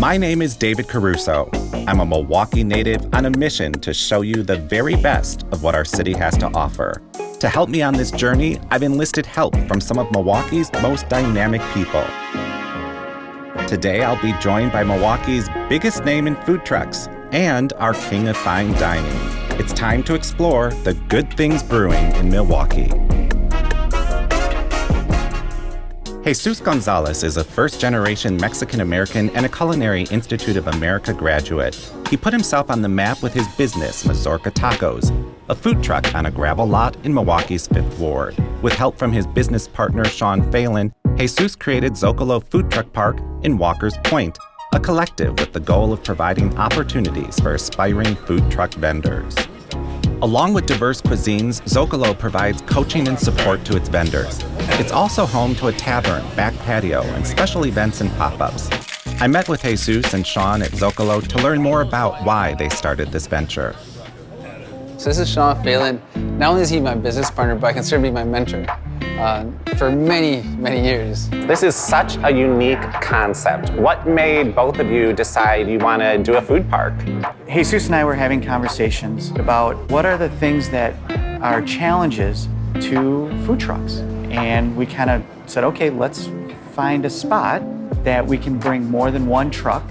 My name is David Caruso. I'm a Milwaukee native on a mission to show you the very best of what our city has to offer. To help me on this journey, I've enlisted help from some of Milwaukee's most dynamic people. Today, I'll be joined by Milwaukee's biggest name in food trucks and our king of fine dining. It's time to explore the good things brewing in Milwaukee. Jesus Gonzalez is a first-generation Mexican-American and a Culinary Institute of America graduate. He put himself on the map with his business, Mazorca Tacos, a food truck on a gravel lot in Milwaukee's 5th Ward. With help from his business partner, Sean Phelan, Jesus created Zocalo Food Truck Park in Walker's Point, a collective with the goal of providing opportunities for aspiring food truck vendors. Along with diverse cuisines, Zocalo provides coaching and support to its vendors. It's also home to a tavern, back patio, and special events and pop-ups. I met with Jesus and Sean at Zocalo to learn more about why they started this venture. So this is Sean Phelan. Not only is he my business partner, but I consider him my mentor for many, many years. This is such a unique concept. What made both of you decide you want to do a food park? Jesus and I were having conversations about what are the things that are challenges to food trucks. And we kind of said, okay, let's find a spot that we can bring more than one truck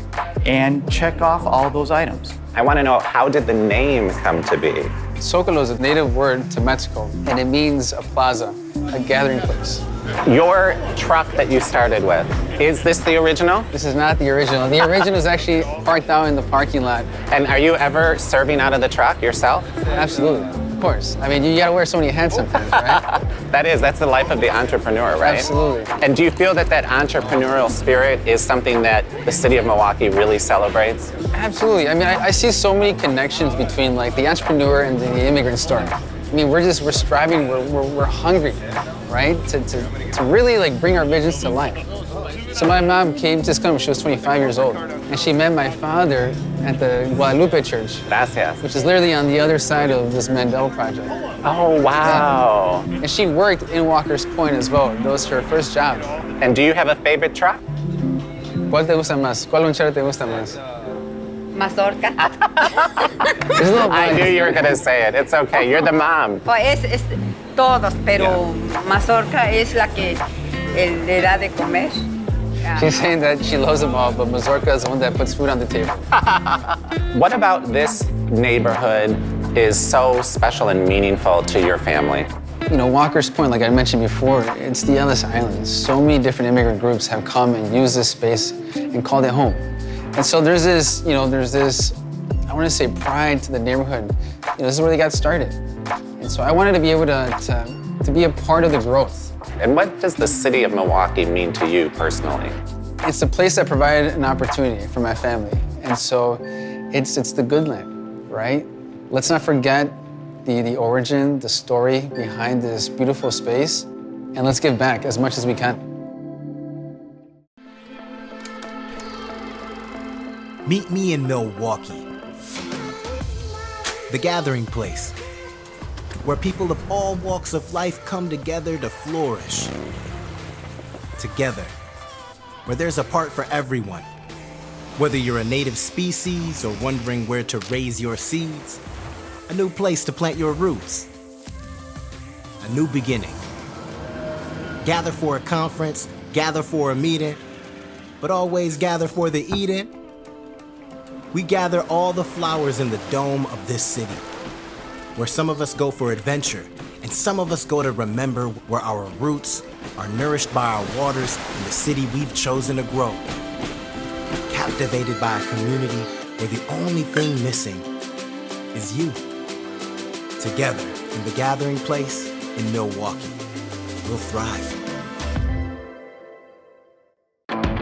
and check off all those items. I want to know, how did the name come to be? Zocalo is a native word to Mexico, and it means a plaza, a gathering place. Your truck that you started with, is this the original? This is not the original. The original is actually parked out in the parking lot. And are you ever serving out of the truck yourself? Absolutely, of course. I mean, you gotta wear so many hats sometimes, right? That's the life of the entrepreneur, right? Absolutely. And do you feel that that entrepreneurial spirit is something that the city of Milwaukee really celebrates? Absolutely. I mean, I see so many connections between like the entrepreneur and the immigrant story. I mean, we're striving, we're hungry, right? To really like bring our visions to life. So my mom came to this country when she was 25 years old, and she met my father at the Guadalupe Church. Gracias. Which is literally on the other side of this Mandel project. Oh, wow. Yeah. And she worked in Walker's Point as well. That was her first job. And do you have a favorite truck? ¿Cuál te gusta más? ¿Cuál lonchera te gusta más? Mazorca. I knew you were going to say it. It's okay. You're the mom. Pues es todos, pero Mazorca es la que le da de comer. She's saying that she loves them all, but Mazorca is the one that puts food on the table. What about this neighborhood is so special and meaningful to your family? You know, Walker's Point, like I mentioned before, it's the Ellis Islands. So many different immigrant groups have come and used this space and called it home. And so there's this, I want to say pride to the neighborhood. This is where they got started. And so I wanted to be able to be a part of the growth. And what does the city of Milwaukee mean to you personally? It's a place that provided an opportunity for my family. And so it's the good land, right? Let's not forget the origin, the story behind this beautiful space, and let's give back as much as we can. Meet me in Milwaukee, the gathering place, where people of all walks of life come together to flourish. Together, where there's a part for everyone. Whether you're a native species or wondering where to raise your seeds, a new place to plant your roots, a new beginning. Gather for a conference, gather for a meeting, but always gather for the eating. We gather all the flowers in the dome of this city, where some of us go for adventure, and some of us go to remember where our roots are nourished by our waters in the city we've chosen to grow. Captivated by a community where the only thing missing is you. Together, in the gathering place in Milwaukee, we'll thrive.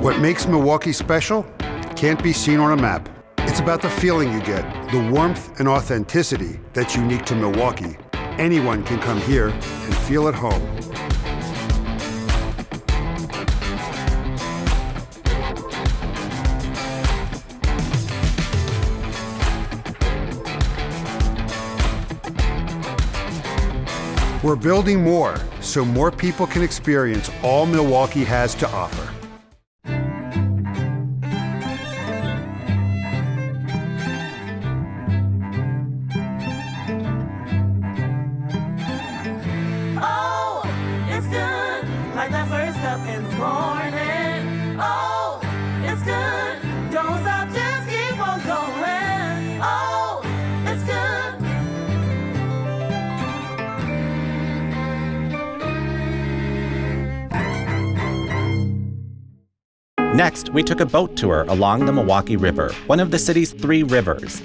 What makes Milwaukee special can't be seen on a map. It's about the feeling you get, the warmth and authenticity that's unique to Milwaukee. Anyone can come here and feel at home. We're building more so more people can experience all Milwaukee has to offer. Next, we took a boat tour along the Milwaukee River, one of the city's 3 rivers.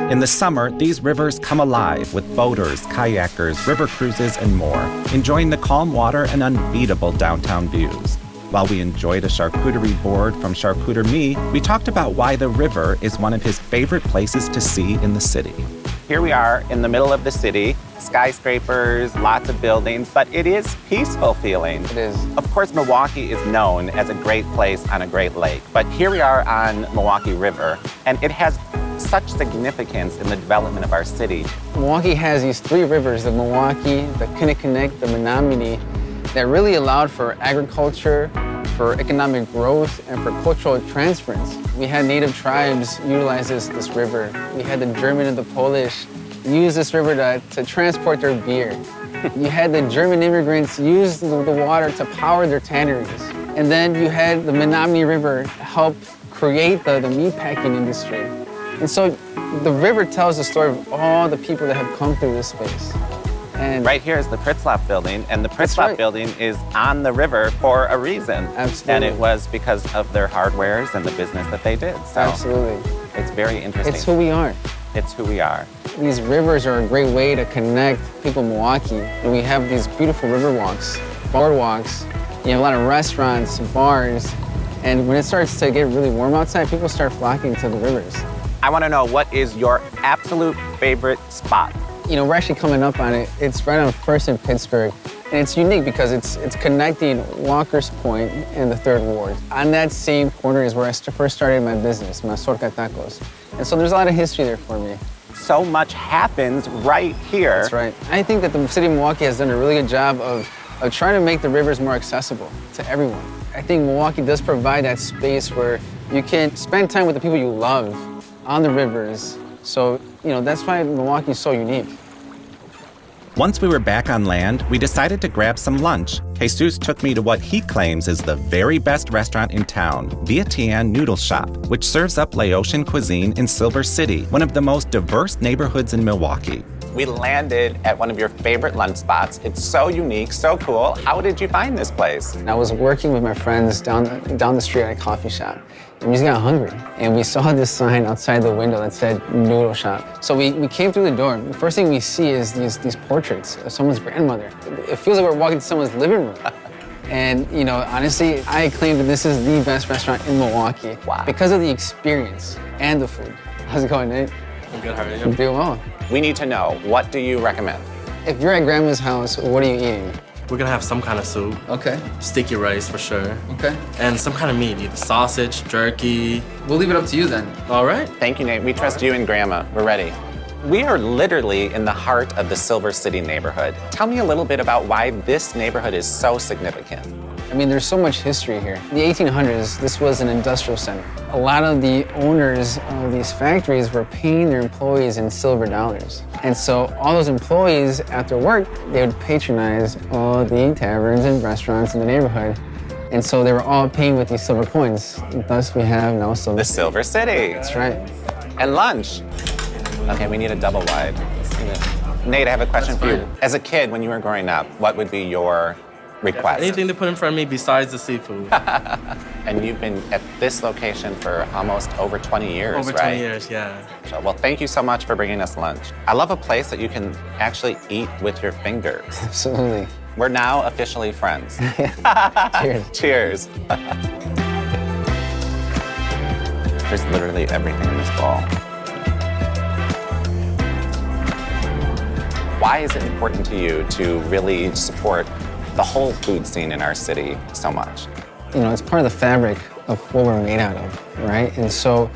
In the summer, these rivers come alive with boaters, kayakers, river cruises, and more, enjoying the calm water and unbeatable downtown views. While we enjoyed a charcuterie board from Charcuter Me, we talked about why the river is one of his favorite places to see in the city. Here we are in the middle of the city, skyscrapers, lots of buildings, but it is peaceful feeling. It is. Of course, Milwaukee is known as a great place on a great lake, but here we are on Milwaukee River, and it has such significance in the development of our city. Milwaukee has these 3 rivers, the Milwaukee, the Kinnickinnick, the Menominee, that really allowed for agriculture, for economic growth, and for cultural transference. We had native tribes utilize this river. We had the German and the Polish use this river to transport their beer. You had the German immigrants use the water to power their tanneries. And then you had the Menominee River help create the meatpacking industry. And so the river tells the story of all the people that have come through this space. And right here is the Pritzlaff building, and the Pritzlaff building is on the river for a reason. Absolutely. And it was because of their hardwares and the business that they did. So absolutely. It's very interesting. It's who we are. It's who we are. These rivers are a great way to connect people in Milwaukee. And we have these beautiful river walks, boardwalks. You have a lot of restaurants, bars. And when it starts to get really warm outside, people start flocking to the rivers. I want to know, what is your absolute favorite spot? You know, we're actually coming up on it. It's right on First and Pittsburgh. And it's unique because it's connecting Walker's Point and the 3rd Ward. On that same corner is where I first started my business, Mazorca Tacos. And so there's a lot of history there for me. So much happens right here. That's right. I think that the city of Milwaukee has done a really good job of trying to make the rivers more accessible to everyone. I think Milwaukee does provide that space where you can spend time with the people you love on the rivers. So, you know, that's why Milwaukee is so unique. Once we were back on land, we decided to grab some lunch. Jesus took me to what he claims is the very best restaurant in town, Via Tian Noodle Shop, which serves up Laotian cuisine in Silver City, one of the most diverse neighborhoods in Milwaukee. We landed at one of your favorite lunch spots. It's so unique, so cool. How did you find this place? I was working with my friends down the street at a coffee shop. And we just got hungry. And we saw this sign outside the window that said Noodle Shop. So we came through the door. The first thing we see is these portraits of someone's grandmother. It feels like we're walking to someone's living room. And, you know, honestly, I claim that this is the best restaurant in Milwaukee. Wow. Because of the experience and the food. How's it going, Nate? I'm good, how are you? I'm doing well. We need to know, what do you recommend? If you're at grandma's house, what are you eating? We're gonna have some kind of soup. Okay. Sticky rice for sure. Okay. And some kind of meat, either sausage, jerky. We'll leave it up to you then. All right. Thank you, Nate. We trust you and Grandma. We're ready. We are literally in the heart of the Silver City neighborhood. Tell me a little bit about why this neighborhood is so significant. I mean, there's so much history here. In the 1800s, this was an industrial center. A lot of the owners of these factories were paying their employees in silver dollars. And so all those employees, after work, they would patronize all the taverns and restaurants in the neighborhood. And so they were all paying with these silver coins. Thus, we have now Silver The City. Silver City. That's right. And lunch. Okay, we need a double wide. Nate, I have a question for you. As a kid, when you were growing up, what would be your request? Anything to put in front of me besides the seafood. And you've been at this location for almost over 20 years, Over right? 20 years, yeah. So, well, thank you so much for bringing us lunch. I love a place that you can actually eat with your fingers. Absolutely. We're now officially friends. Cheers. Cheers. There's literally everything in this bowl. Why is it important to you to really support the whole food scene in our city so much? You know, it's part of the fabric of what we're made out of, right? And so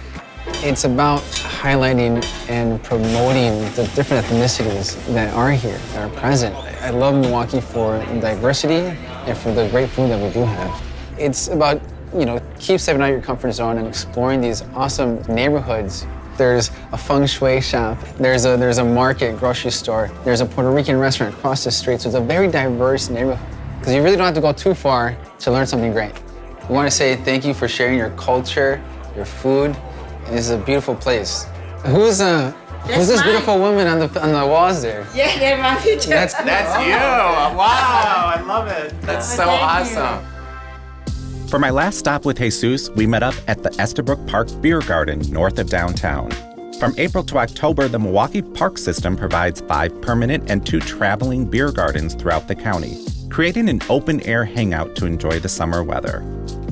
it's about highlighting and promoting the different ethnicities that are here, that are present. I love Milwaukee for diversity and for the great food that we do have. It's about, you know, keep stepping out of your comfort zone and exploring these awesome neighborhoods. There's a feng shui shop, there's a market, grocery store, there's a Puerto Rican restaurant across the street, so it's a very diverse neighborhood. Because you really don't have to go too far to learn something great. We want to say thank you for sharing your culture, your food, and this is a beautiful place. Who's this beautiful woman on the walls there? Yeah, they're my future. That's you. Wow, I love it. That's so Thank you. awesome. For my last stop with Jesus, we met up at the Estabrook Park Beer Garden north of downtown. From April to October, the Milwaukee Park System provides 5 permanent and 2 traveling beer gardens throughout the county, creating an open-air hangout to enjoy the summer weather.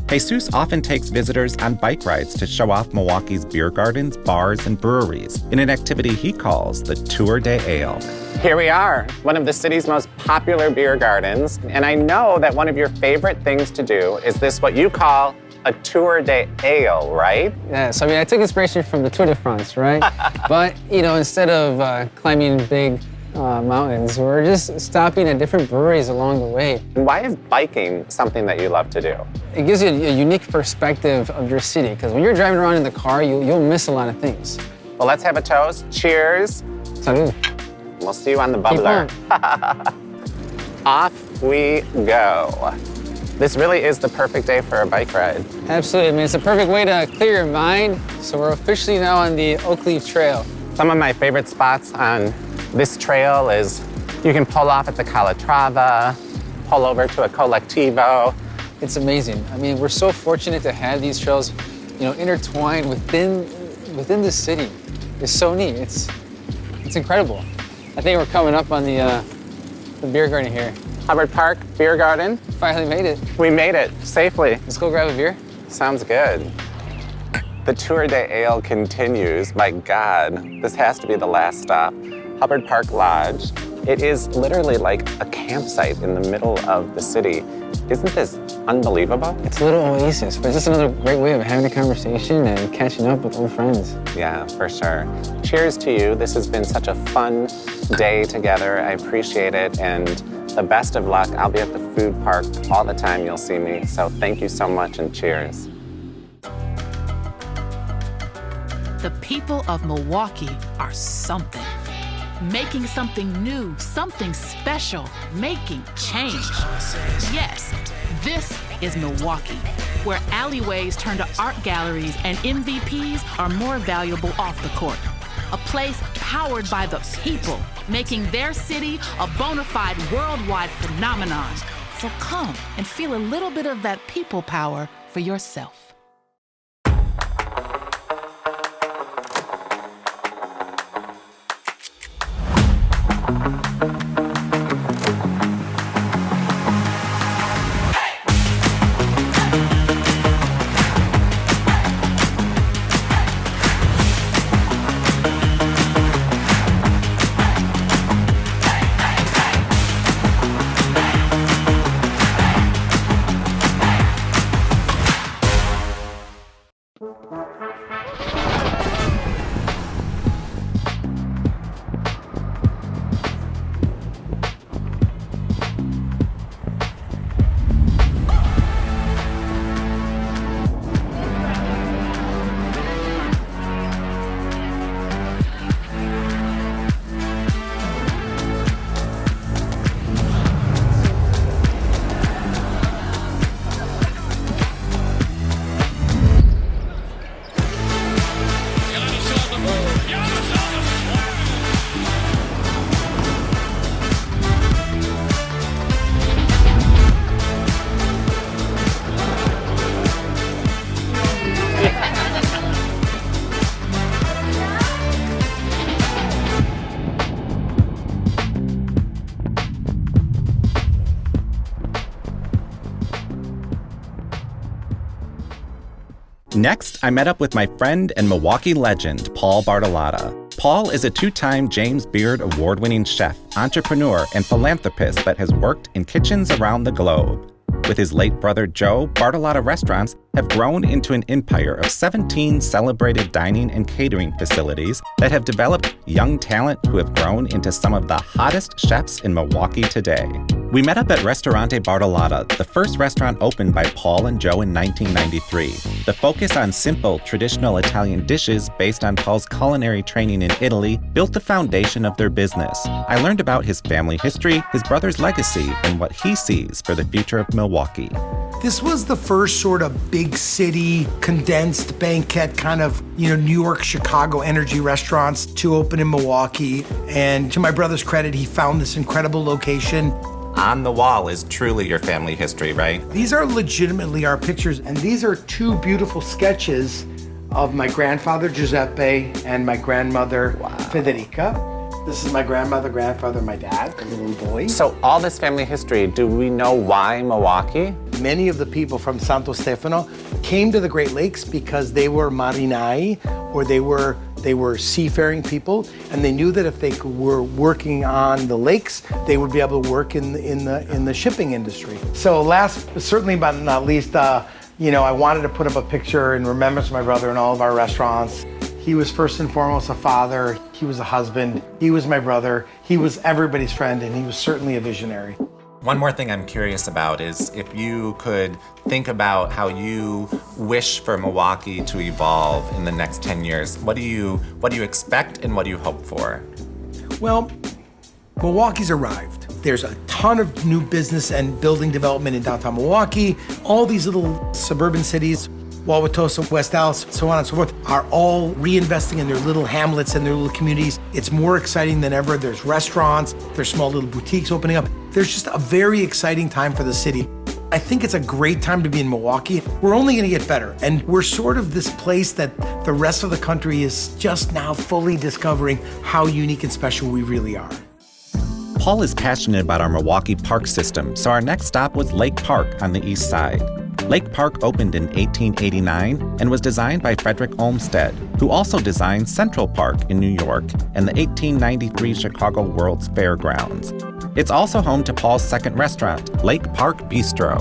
Jesus often takes visitors on bike rides to show off Milwaukee's beer gardens, bars, and breweries in an activity he calls the Tour de Ale. Here we are, one of the city's most popular beer gardens, and I know that one of your favorite things to do is this, what you call a Tour de Ale, right? Yeah, so I mean, I took inspiration from the Tour de France, right? But, you know, instead of climbing big mountains, we're just stopping at different breweries along the way. And why is biking something that you love to do? It gives you a unique perspective of your city, because when you're driving around in the car, you'll miss a lot of things. Well, let's have a toast. Cheers. Salud. We'll see you on the bubbler. Off we go. This really is the perfect day for a bike ride. Absolutely. I mean, it's a perfect way to clear your mind. So we're officially now on the Oak Leaf Trail. Some of my favorite spots on this trail is you can pull off at the Calatrava, pull over to a Colectivo. It's amazing. I mean, we're so fortunate to have these trails, you know, intertwined within the city. It's so neat. It's incredible. I think we're coming up on the beer garden here. Hubbard Park Beer Garden. Finally made it. We made it safely. Let's go grab a beer. Sounds good. The Tour de Ale continues. My God, this has to be the last stop. Hubbard Park Lodge. It is literally like a campsite in the middle of the city. Isn't this unbelievable? It's a little oasis, but it's just another great way of having a conversation and catching up with old friends. Yeah, for sure. Cheers to you. This has been such a fun day together. I appreciate it, and the best of luck. I'll be at the food park all the time. You'll see me. So thank you so much, and cheers. The people of Milwaukee are something. Making something new, something special, making change. Yes, this is Milwaukee, where alleyways turn to art galleries and MVPs are more valuable off the court. A place powered by the people, making their city a bona fide worldwide phenomenon. So come and feel a little bit of that people power for yourself. Next, I met up with my friend and Milwaukee legend, Paul Bartolotta. Paul is a 2-time James Beard award-winning chef, entrepreneur, and philanthropist that has worked in kitchens around the globe. With his late brother Joe, Bartolotta restaurants have grown into an empire of 17 celebrated dining and catering facilities that have developed young talent who have grown into some of the hottest chefs in Milwaukee today. We met up at Ristorante Bartolotta, the first restaurant opened by Paul and Joe in 1993. The focus on simple, traditional Italian dishes based on Paul's culinary training in Italy built the foundation of their business. I learned about his family history, his brother's legacy, and what he sees for the future of Milwaukee. This was the first sort of big city, condensed banquet kind of, New York, Chicago energy restaurants to open in Milwaukee. And to my brother's credit, he found this incredible location. on the wall is truly your family history, right? These are legitimately our pictures, and these are two beautiful sketches of my grandfather, Giuseppe, and my grandmother, Federica. This is my grandfather, my dad, the little boy. So all this family history, do we know why Milwaukee? Many of the people from Santo Stefano came to the Great Lakes because they were marinai, or they were seafaring people, and they knew that if they were working on the lakes, they would be able to work in the shipping industry. So last, certainly but not least, I wanted to put up a picture in remembrance of my brother in all of our restaurants. He was first and foremost a father, he was a husband, he was my brother, he was everybody's friend, and he was certainly a visionary. One more thing I'm curious about is if you could think about how you wish for Milwaukee to evolve in the next 10 years. What do you expect and what do you hope for? Well, Milwaukee's arrived. There's a ton of new business and building development in downtown Milwaukee. All these little suburban cities, Wauwatosa, West Dallas, so on and so forth, are all reinvesting in their little hamlets and their little communities. It's more exciting than ever. There's restaurants, there's small little boutiques opening up. There's just a very exciting time for the city. I think it's a great time to be in Milwaukee. We're only gonna get better. And we're sort of this place that the rest of the country is just now fully discovering how unique and special we really are. Paul is passionate about our Milwaukee park system, so our next stop was Lake Park on the east side. Lake Park opened in 1889 and was designed by Frederick Olmsted, who also designed Central Park in New York and the 1893 Chicago World's Fairgrounds. It's also home to Paul's second restaurant, Lake Park Bistro.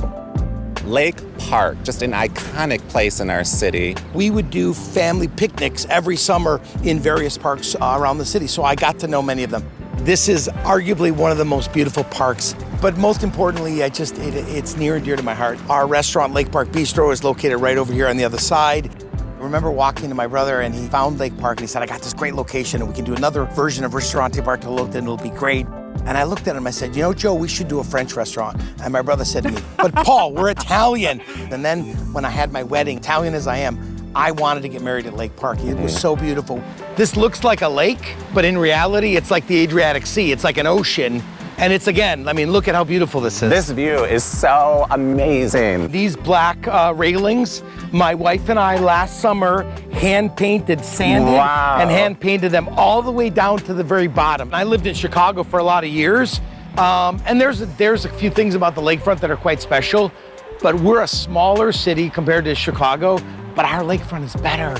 Lake Park, just an iconic place in our city. We would do family picnics every summer in various parks around the city, so I got to know many of them. This is arguably one of the most beautiful parks, but most importantly, it's near and dear to my heart. Our restaurant, Lake Park Bistro, is located right over here on the other side. I remember walking to my brother and he found Lake Park and he said, I got this great location and we can do another version of Ristorante Bartolotta and it'll be great. And I looked at him, I said, Joe, we should do a French restaurant. And my brother said to me, but Paul, we're Italian. And then when I had my wedding, Italian as I am, I wanted to get married at Lake Park. It was so beautiful. This looks like a lake, but in reality, it's like the Adriatic Sea. It's like an ocean. And it's, again, look at how beautiful this is. This view is so amazing. These black railings, my wife and I last summer hand-painted, sanded, and hand-painted them all the way down to the very bottom. I lived in Chicago for a lot of years, and there's a few things about the lakefront that are quite special, but we're a smaller city compared to Chicago, but our lakefront is better.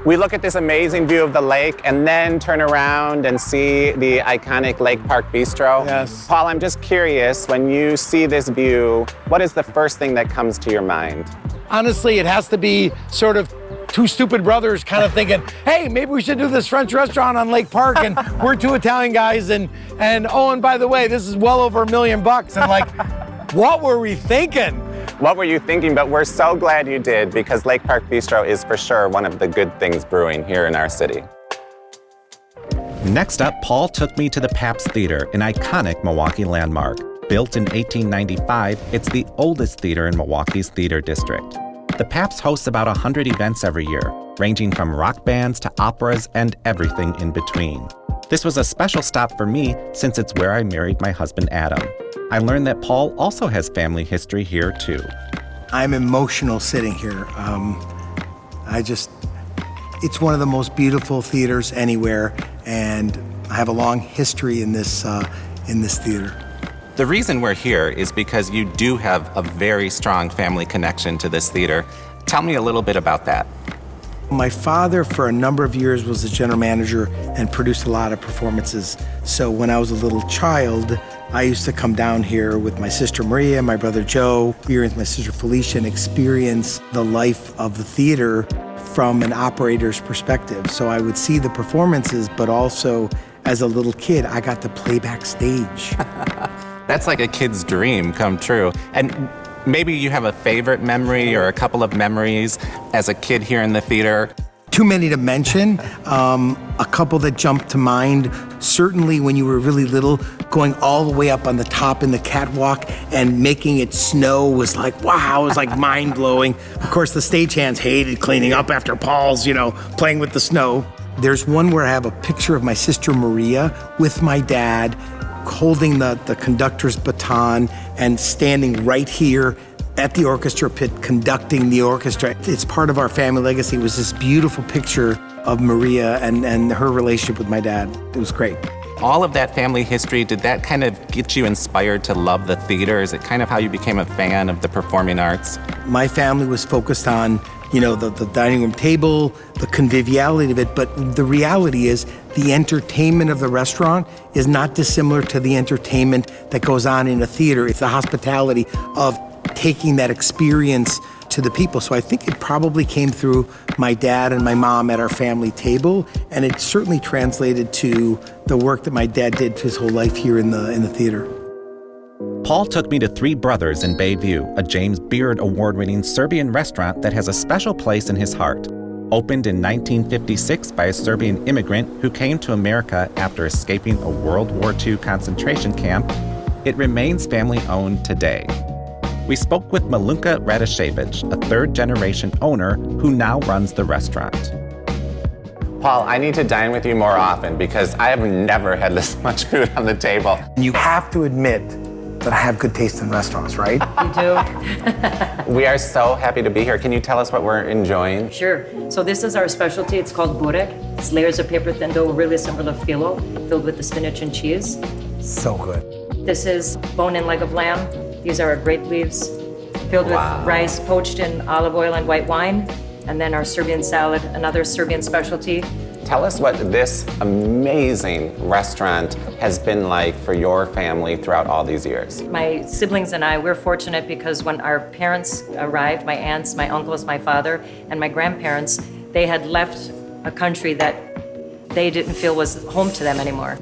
We look at this amazing view of the lake and then turn around and see the iconic Lake Park Bistro. Yes. Paul, I'm just curious, when you see this view, what is the first thing that comes to your mind? Honestly, it has to be sort of two stupid brothers kind of thinking, hey, maybe we should do this French restaurant on Lake Park, and we're two Italian guys, and by the way, this is well over $1 million. And like, what were we thinking? What were you thinking? But we're so glad you did, because Lake Park Bistro is for sure one of the good things brewing here in our city. Next up, Paul took me to the Pabst Theater, an iconic Milwaukee landmark. Built in 1895, it's the oldest theater in Milwaukee's theater district. The Pabst hosts about 100 events every year, ranging from rock bands to operas and everything in between. This was a special stop for me since it's where I married my husband, Adam. I learned that Paul also has family history here, too. I'm emotional sitting here. It's one of the most beautiful theaters anywhere, and I have a long history in this theater. The reason we're here is because you do have a very strong family connection to this theater. Tell me a little bit about that. My father, for a number of years, was the general manager and produced a lot of performances. So when I was a little child, I used to come down here with my sister Maria, my brother Joe, with my sister Felicia, and experience the life of the theater from an operator's perspective. So I would see the performances, but also as a little kid, I got to play backstage. That's like a kid's dream come true. And maybe you have a favorite memory or a couple of memories as a kid here in the theater. Too many to mention. A couple that jumped to mind, certainly when you were really little, going all the way up on the top in the catwalk and making it snow was like, wow, it was like mind-blowing. Of course, the stagehands hated cleaning up after Paul's, playing with the snow. There's one where I have a picture of my sister Maria with my dad holding the conductor's baton and standing right here at the orchestra pit, conducting the orchestra. It's part of our family legacy. It was this beautiful picture of Maria and her relationship with my dad. It was great. All of that family history, did that kind of get you inspired to love the theater? Is it kind of how you became a fan of the performing arts? My family was focused on, the dining room table, the conviviality of it, but the reality is the entertainment of the restaurant is not dissimilar to the entertainment that goes on in a theater. It's the hospitality of taking that experience to the people. So I think it probably came through my dad and my mom at our family table, and it certainly translated to the work that my dad did his whole life here in the theater. Paul took me to Three Brothers in Bayview, a James Beard award-winning Serbian restaurant that has a special place in his heart. Opened in 1956 by a Serbian immigrant who came to America after escaping a World War II concentration camp, it remains family-owned today. We spoke with Malunka Radishevich, a third-generation owner who now runs the restaurant. Paul, I need to dine with you more often because I have never had this much food on the table. You have to admit that I have good taste in restaurants, right? You do. We are so happy to be here. Can you tell us what we're enjoying? Sure. So this is our specialty. It's called burek. It's layers of paper thin dough, really similar to filo, filled with the spinach and cheese. So good. This is bone-in leg of lamb. These are our grape leaves, filled with rice poached in olive oil and white wine. And then our Serbian salad, another Serbian specialty. Tell us what this amazing restaurant has been like for your family throughout all these years. My siblings and I, we're fortunate because when our parents arrived, my aunts, my uncles, my father, and my grandparents, they had left a country that they didn't feel was home to them anymore.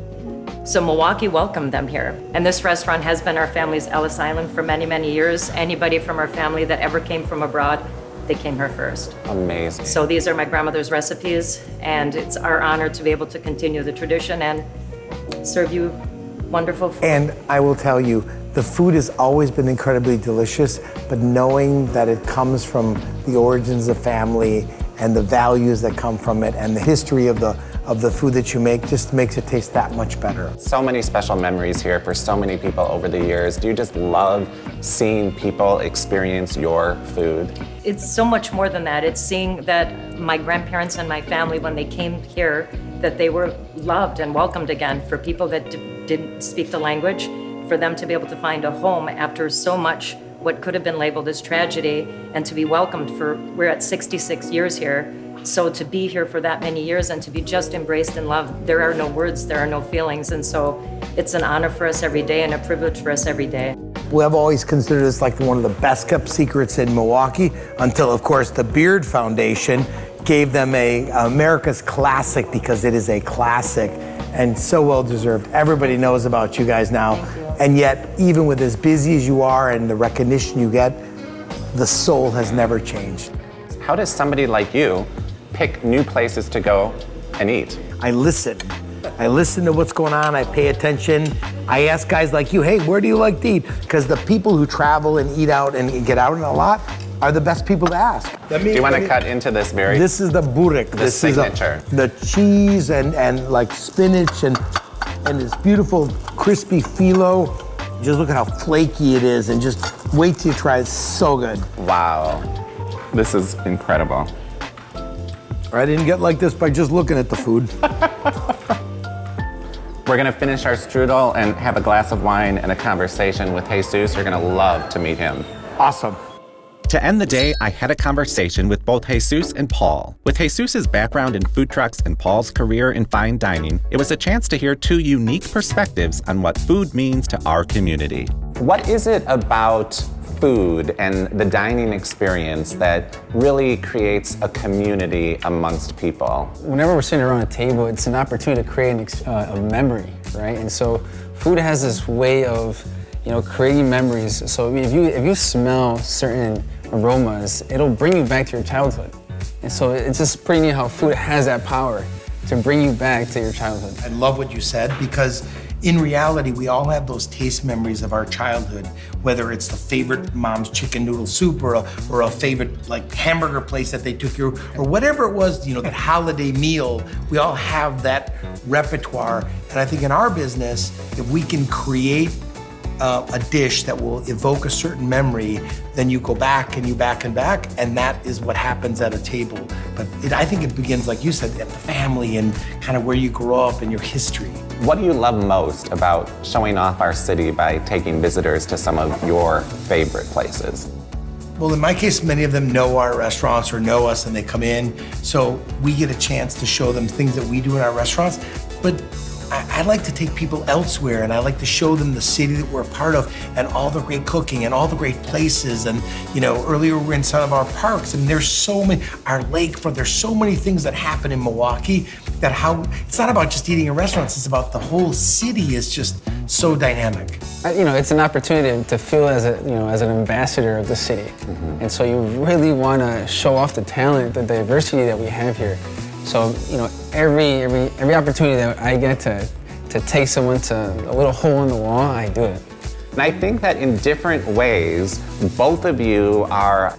So Milwaukee welcomed them here. And this restaurant has been our family's Ellis Island for many, many years. Anybody from our family that ever came from abroad, they came here first. Amazing. So these are my grandmother's recipes, and it's our honor to be able to continue the tradition and serve you wonderful food. And I will tell you, the food has always been incredibly delicious, but knowing that it comes from the origins of family and the values that come from it and the history of the food that you make just makes it taste that much better. So many special memories here for so many people over the years. Do you just love seeing people experience your food? It's so much more than that. It's seeing that my grandparents and my family, when they came here, that they were loved and welcomed again. For people that didn't speak the language, for them to be able to find a home after so much what could have been labeled as tragedy, and to be welcomed we're at 66 years here. So to be here for that many years and to be just embraced and loved, there are no words, there are no feelings. And so it's an honor for us every day and a privilege for us every day. We have always considered this like one of the best kept secrets in Milwaukee until, of course, the Beard Foundation gave them a America's Classic, because it is a classic and so well deserved. Everybody knows about you guys now. And yet, even with as busy as you are and the recognition you get, the soul has never changed. How does somebody like you pick new places to go and eat? I listen. I listen to what's going on. I pay attention. I ask guys like you, hey, where do you like to eat? Because the people who travel and eat out and get out a lot are the best people to ask. Do you want to cut into this, Barry? This is the burek. The signature. The cheese and like spinach and this beautiful crispy phyllo. Just look at how flaky it is, and just wait till you try it. It's so good. Wow. This is incredible. I didn't get like this by just looking at the food. We're gonna finish our strudel and have a glass of wine and a conversation with Jesus. You're gonna love to meet him. Awesome. To end the day, I had a conversation with both Jesus and Paul. With Jesus's background in food trucks and Paul's career in fine dining, it was a chance to hear two unique perspectives on what food means to our community. What is it about food and the dining experience that really creates a community amongst people? Whenever we're sitting around a table, it's an opportunity to create a memory, right? And so food has this way of, creating memories. So if you smell certain aromas, it'll bring you back to your childhood. And so it's just pretty neat how food has that power to bring you back to your childhood. I love what you said, because in reality, we all have those taste memories of our childhood, whether it's the favorite mom's chicken noodle soup or a favorite like hamburger place that they took you, or whatever it was, you know, that holiday meal. We all have that repertoire. And I think in our business, if we can create a dish that will evoke a certain memory, then you go back and you back and back, and that is what happens at a table. But I think it begins, like you said, at the family and kind of where you grow up and your history. What do you love most about showing off our city by taking visitors to some of your favorite places? Well, in my case, many of them know our restaurants or know us and they come in, so we get a chance to show them things that we do in our restaurants. But I like to take people elsewhere, and I like to show them the city that we're a part of and all the great cooking and all the great places. And, you know, earlier we were in some of our parks, and there's so many, our lakefront, there's so many things that happen in Milwaukee that it's not about just eating in restaurants, it's about the whole city is just so dynamic. You know, it's an opportunity to feel as an ambassador of the city. And so you really want to show off the talent, the diversity that we have here. So, you know, every opportunity that I get to take someone to a little hole in the wall, I do it. And I think that in different ways, both of you are,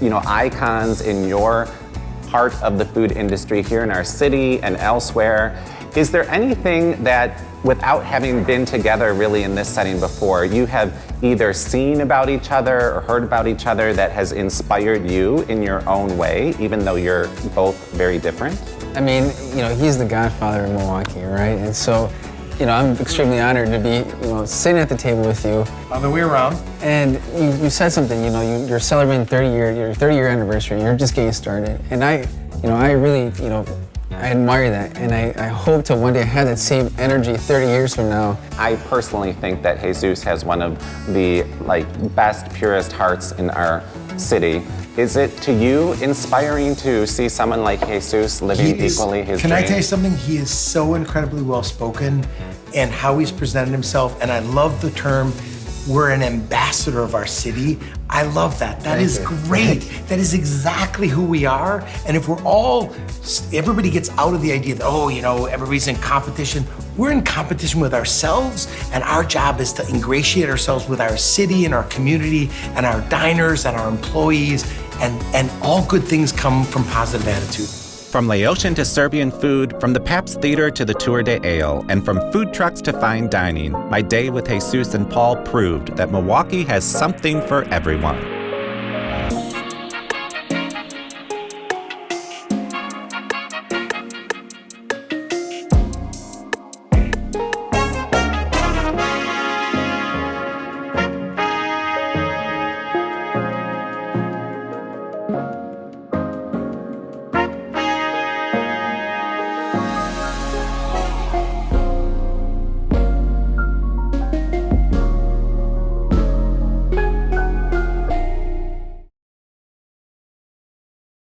you know, icons in your part of the food industry here in our city and elsewhere. Is there anything that, without having been together really in this setting before, you have either seen about each other or heard about each other that has inspired you in your own way, even though you're both very different? I mean, you know, he's the godfather of Milwaukee, right? And so, you know, I'm extremely honored to be, you know, sitting at the table with you. Other way around. And you said something, you know, you're celebrating your 30-year anniversary. You're just getting started. And I really, you know, I admire that, and I hope to one day have that same energy 30 years from now. I personally think that Jesus has one of the best, purest hearts in our city. Is it to you inspiring to see someone like Jesus living equally his dream? Can I tell you something? He is so incredibly well spoken, and how he's presented himself, and I love the term, we're an ambassador of our city. I love that. That is great. That is exactly who we are. And if everybody gets out of the idea that, oh, you know, everybody's in competition. We're in competition with ourselves, and our job is to ingratiate ourselves with our city and our community and our diners and our employees, and all good things come from positive attitude. From Laotian to Serbian food, from the Pabst Theater to the Tour de Ale, and from food trucks to fine dining, my day with Jesus and Paul proved that Milwaukee has something for everyone.